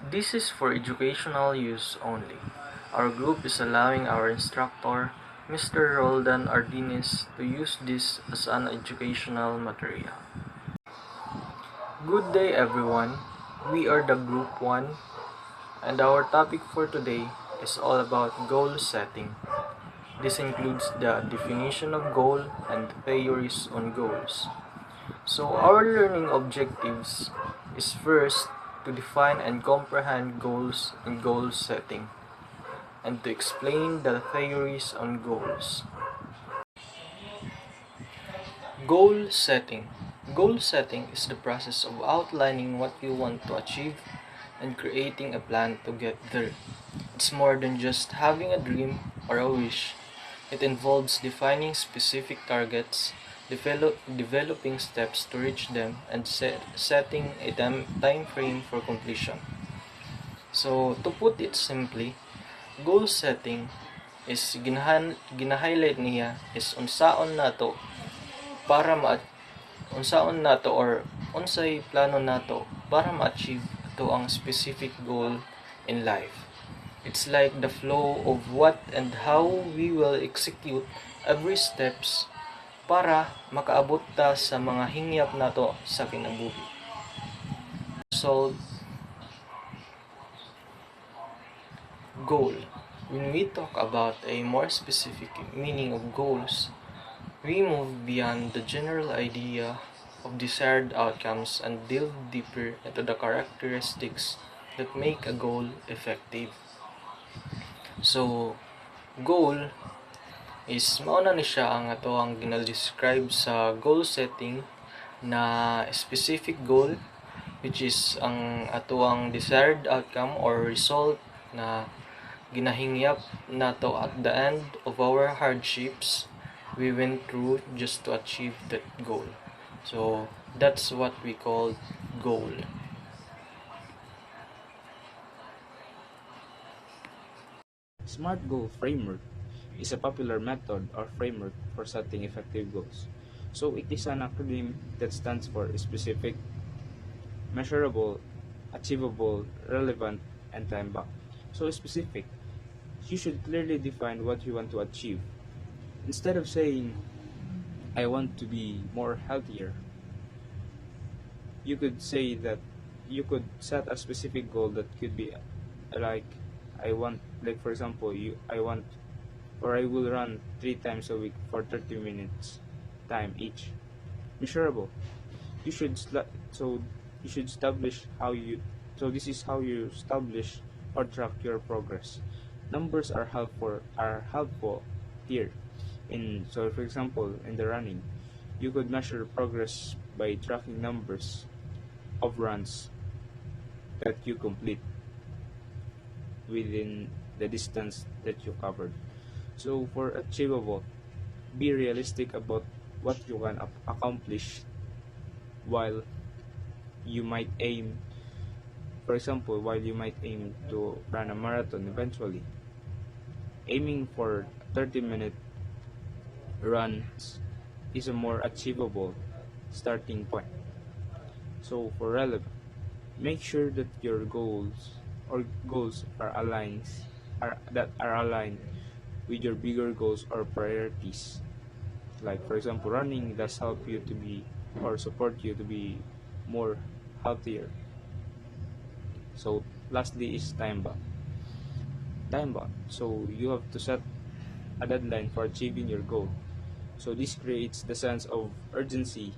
This is for educational use only. Our group is allowing our instructor, Mr. Roldan Ardinis, to use this as an educational material. Good day everyone, we are the group 1 and our topic for today is all about goal setting. This includes the definition of goal and the theories on goals. So our learning objectives is first to define and comprehend goals and goal setting, and to explain the theories on goals. Goal setting. Goal setting is the process of outlining what you want to achieve and creating a plan to get there. It's more than just having a dream or a wish. It involves defining specific targets, developing steps to reach them, and setting a time frame for completion. So, to put it simply, goal setting is ginahighlight niya is unsaon nato para ma unsaon nato or unsay plano nato para ma-achieve to ang specific goal in life. It's like the flow of what and how we will execute every steps para makaabot ta sa mga hingyap nato sa kinabuhi. So, goal. When we talk about a more specific meaning of goals, we move beyond the general idea of desired outcomes and delve deeper into the characteristics that make a goal effective. So, goal is mauna ni siya ang ato ang ginadescribe sa goal setting na specific goal, which is ang ato ang desired outcome or result na ginahingyap nato at the end of our hardships we went through just to achieve that goal. So that's what we call goal. SMART goal framework is a popular method or framework for setting effective goals. So it is an acronym that stands for specific, measurable, achievable, relevant, and time-bound. So specific, you should clearly define what you want to achieve. Instead of saying, I want to be more healthier, you could say that you could set a specific goal that could be like, I want, like for example, I want, or I will run 3 times a week for 30 minutes time each. Measurable. You should so you should establish how you so this is how you establish or track your progress. Numbers are helpful here. So for example, in the running, you could measure progress by tracking numbers of runs that you complete within the distance that you covered. So for achievable, be realistic about what you can accomplish. While you might aim while you might aim to run a marathon eventually, aiming for 30-minute runs is a more achievable starting point. So for relevant, make sure that your goals are aligned with your bigger goals or priorities. Like for example, running does help you to be or support you to be more healthier. So lastly is time bound. So you have to set a deadline for achieving your goal. So this creates the sense of urgency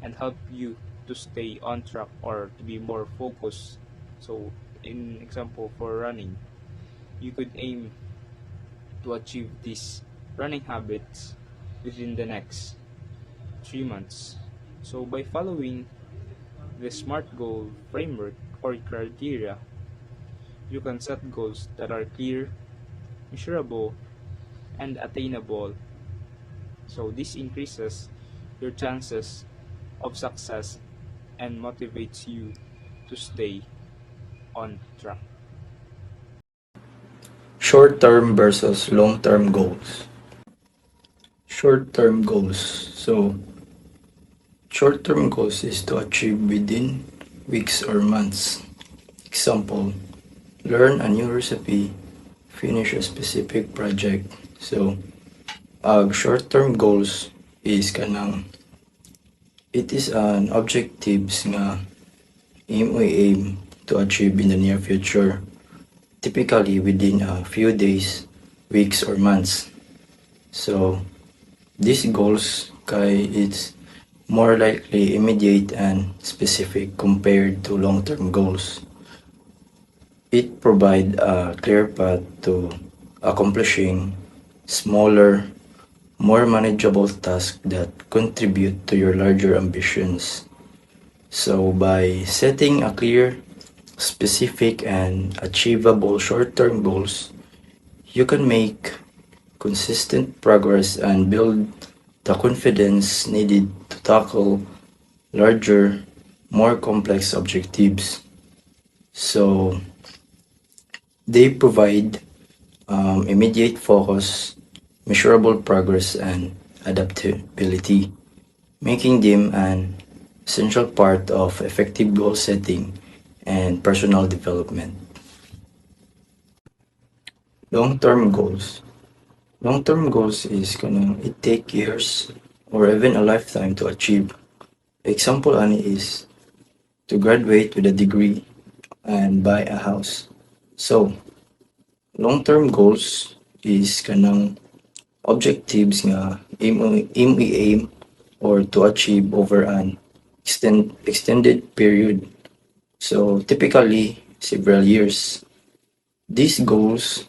and help you to stay on track or to be more focused. So in example for running, you could aim to achieve these running habits within the next 3 months. So by following the SMART goal framework or criteria, you can set goals that are clear, measurable, and attainable. So this increases your chances of success and motivates you to stay on track. Short-term versus long-term goals. Short-term goals. So, short-term goals is to achieve within weeks or months. Example, learn a new recipe, finish a specific project. So, short-term goals is kanang it is an objectives nga aim to achieve in the near future, typically within a few days, weeks, or months. So, these goals kay it's more likely immediate and specific compared to long-term goals. It provides a clear path to accomplishing smaller, more manageable tasks that contribute to your larger ambitions. So, by setting a clear, specific, and achievable short term goals, you can make consistent progress and build the confidence needed to tackle larger, more complex objectives. So, they provide immediate focus, measurable progress, and adaptability, making them an essential part of effective goal setting and personal development. Long-term goals. Long-term goals is gonna it take years or even a lifetime to achieve. Example ani is to graduate with a degree and buy a house. So, long-term goals is kanang objectives nga aim or to achieve over an extended period. So typically several years. These goals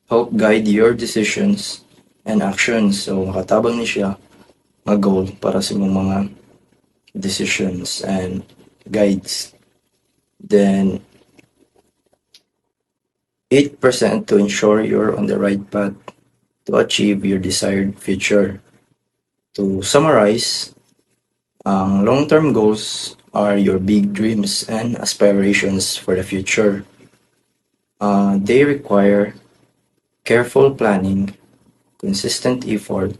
help guide your decisions and actions. So makatabang ni siya nga goal para sa imong mga decisions and guides. Then 8% to ensure you're on the right path to achieve your desired future. To summarize, ang long-term goals are your big dreams and aspirations for the future. They require careful planning, consistent effort,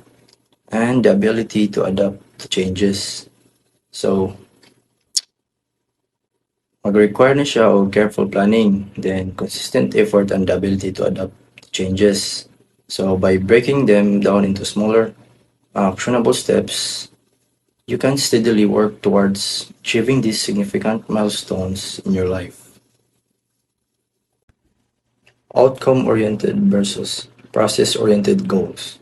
and the ability to adapt to changes. So, mag-require na siya og careful planning, then consistent effort and the ability to adapt to changes. So, by breaking them down into smaller, actionable steps, you can steadily work towards achieving these significant milestones in your life. Outcome-oriented versus process-oriented goals.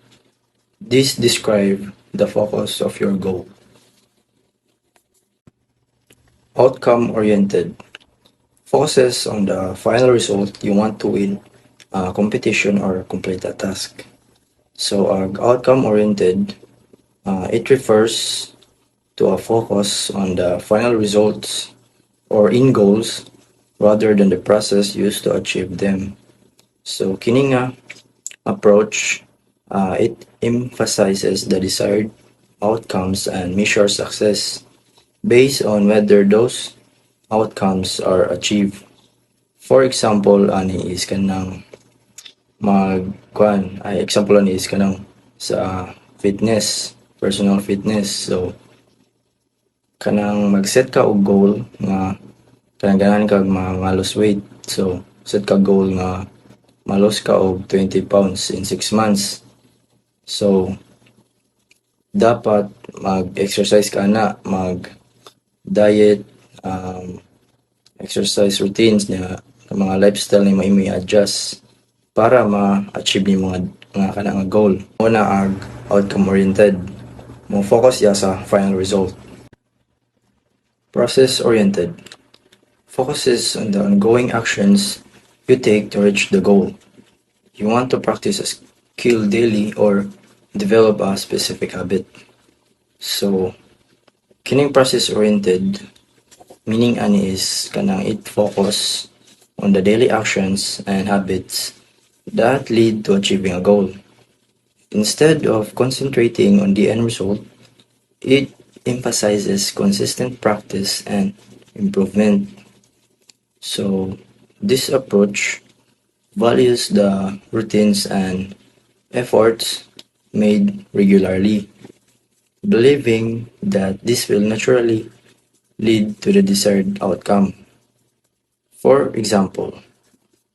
These describe the focus of your goal. Outcome-oriented focuses on the final result you want to win a competition or complete a task. So, outcome-oriented, it refers to a focus on the final results or in goals rather than the process used to achieve them. So, kini nga approach, it emphasizes the desired outcomes and measures success based on whether those outcomes are achieved. For example, ani is kanang example ani is kanang sa fitness, personal fitness. So, kanang mag-set ka og goal nga kanang ganahan kag ma-lose weight. So, set ka goal nga ma-lose ka og 20 pounds in 6 months. So, dapat mag-exercise ka na, mag-diet, exercise routines niya, mga lifestyle ni mo i-adjust para ma-achieve ni mga kanang goal. Una ag outcome oriented. Mo focus ya sa final result. Process oriented focuses on the ongoing actions you take to reach the goal. You want to practice a skill daily or develop a specific habit. So, kining process oriented meaning ani is kanang it focus on the daily actions and habits that lead to achieving a goal. Instead of concentrating on the end result, it emphasizes consistent practice and improvement. So, this approach values the routines and efforts made regularly, believing that this will naturally lead to the desired outcome. For example,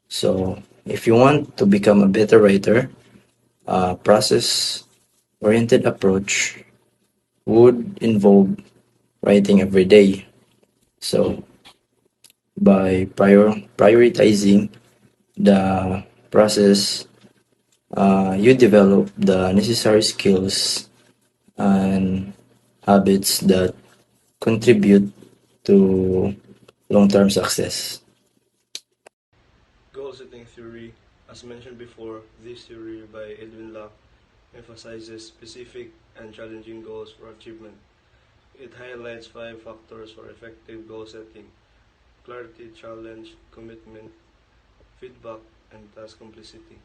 so if you want to become a better writer, a process oriented approach would involve writing every day. So by prioritizing the process, you develop the necessary skills and habits that contribute to long-term success. Goal setting theory. As mentioned before, this theory by Edwin Locke emphasizes specific and challenging goals for achievement. It highlights 5 factors for effective goal setting: clarity, challenge, commitment, feedback, and task complexity.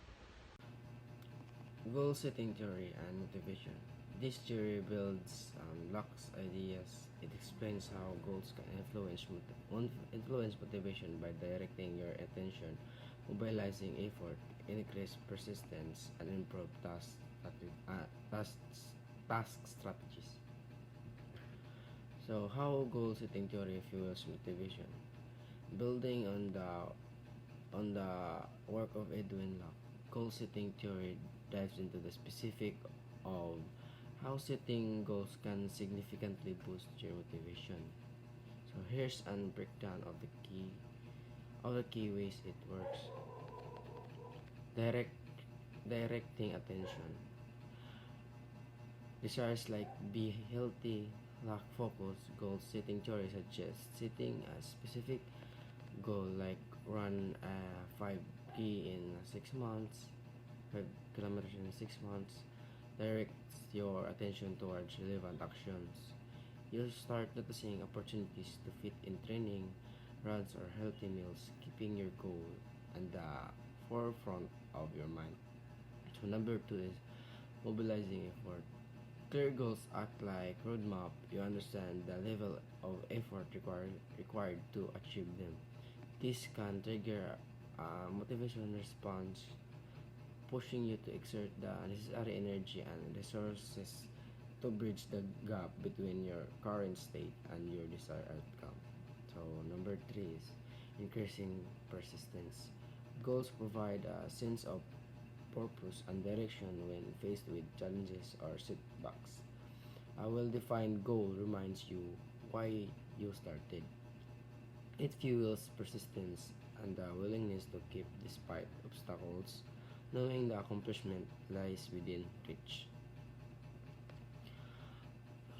Goal setting theory and motivation. This theory builds on Locke's ideas. It explains how goals can influence motivation by directing your attention, mobilizing effort, increase persistence, and improve tasks, task strategies. So, how goal setting theory fuels motivation? Building on the work of Edwin Locke, goal setting theory dives into the specific of how setting goals can significantly boost your motivation. So here's a breakdown of the key ways it works. Direct Directing attention. Desires like be healthy, lack focus, goal setting theory suggests setting a specific goal like run a 5K in 6 months, 5 kilometers in 6 months. Directs your attention towards relevant actions. You start noticing opportunities to fit in training, runs, or healthy meals, keeping your goal at the forefront of your mind. So number two is mobilizing effort. Clear goals act like roadmap. You understand the level of effort required to achieve them. This can trigger a motivation response, pushing you to exert the necessary energy and resources to bridge the gap between your current state and your desired outcome. So, number three is increasing persistence. Goals provide a sense of purpose and direction when faced with challenges or setbacks. A well defined goal reminds you why you started. It fuels persistence and the willingness to keep despite obstacles, knowing the accomplishment lies within reach.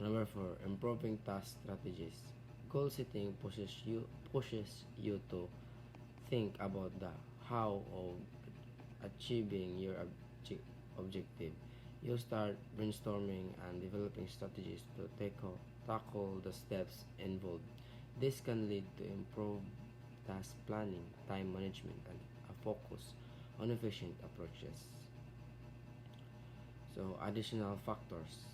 Number four, improving task strategies. Goal setting pushes you to think about the how of achieving your objective. You start brainstorming and developing strategies to tackle the steps involved. This can lead to improved task planning, time management, and a focus on efficient approaches. So, additional factors.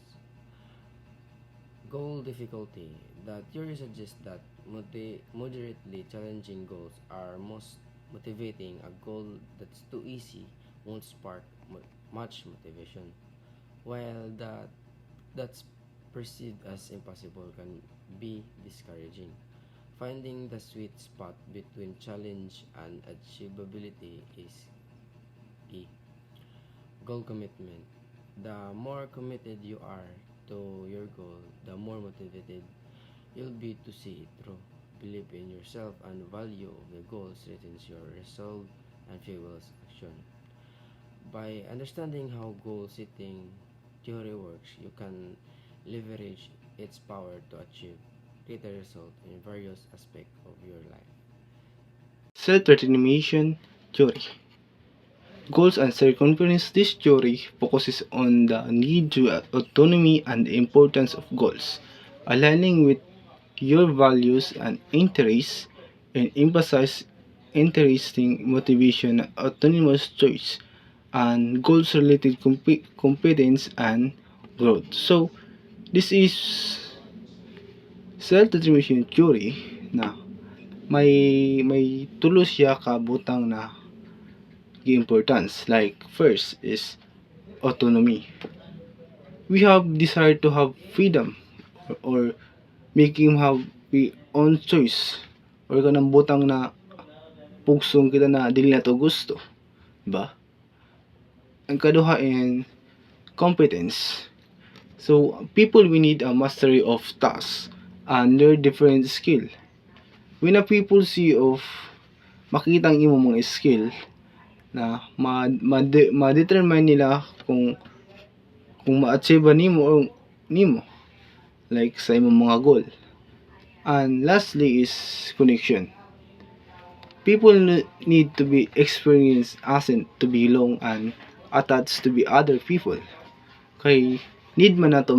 Goal difficulty. The theory suggests that moderately challenging goals are most motivating. A goal that's too easy won't spark much motivation, while that's perceived as impossible can be discouraging. Finding the sweet spot between challenge and achievability is key. Goal commitment. The more committed you are to your goal, the more motivated you'll be to see it through. Believe in yourself and value of the goal strengthens your resolve and fuels action. By understanding how goal setting theory works, you can leverage its power to achieve greater results in various aspects of your life. Self-determination theory. Goals and circumference. This theory focuses on the need to autonomy and the importance of goals, aligning with your values and interests, and emphasize interesting motivation, autonomous choice, and goals-related competence and growth. So, this is self-determination theory na may tulo siya ka butang na importance. Like first is autonomy. We have desire to have freedom or making have we own choice or kanang butang na pugsong kita na dili na to gusto, ba? Ang kaduha in competence. So people we need a mastery of tasks and their different skill. When a people see of makita ang imo mga skill na ma-determine nila kung ma-achieve nimo o nimo like sa imong mga goal. And lastly is connection. People need to be experienced ascent to belong and attached to be other people. Kay need man nato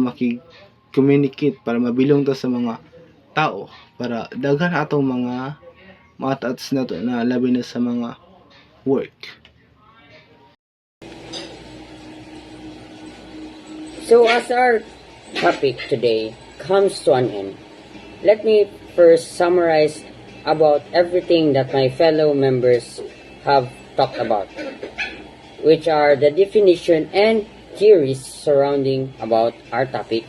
communicate para mabilong ta sa mga tao para daghan atong mga ma-attach nato na labi na sa mga work. So as our topic today comes to an end, let me first summarize about everything that my fellow members have talked about, which are the definition and theories surrounding about our topic,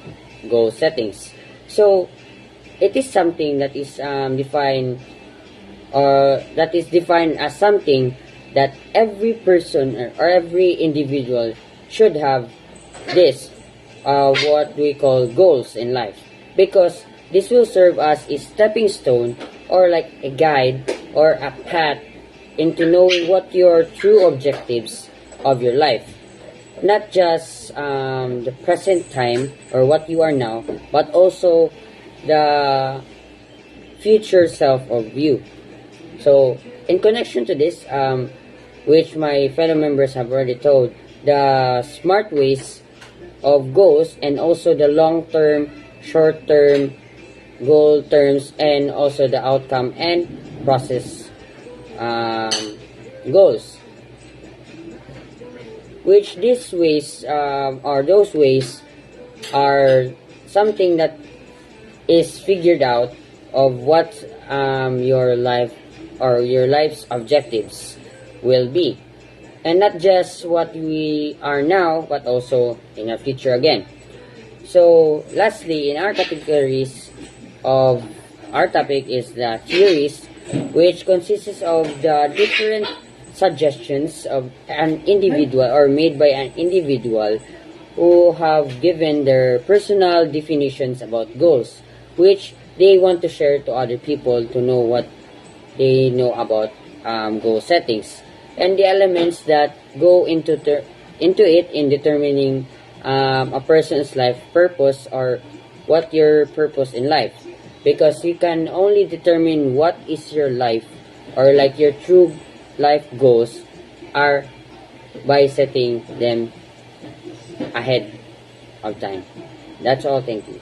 goal settings. So it is something that is defined as something that every person or every individual should have this what we call goals in life, because this will serve as a stepping stone or like a guide or a path into knowing what your true objectives of your life, not just the present time or what you are now, but also the future self of you. So in connection to this, which my fellow members have already told, the smart ways of goals and also the long-term, short-term goal terms, and also the outcome and process goals, which these ways or those ways are something that is figured out of what your life or your life's objectives will be, and not just what we are now but also in our future again. So lastly, in our categories of our topic is the theories, which consists of the different suggestions of an individual or made by an individual who have given their personal definitions about goals, which they want to share to other people to know what they know about goal settings and the elements that go into it in determining a person's life purpose or what your purpose in life, because you can only determine what is your life or like your true life goals are by setting them ahead of time. That's all. Thank you.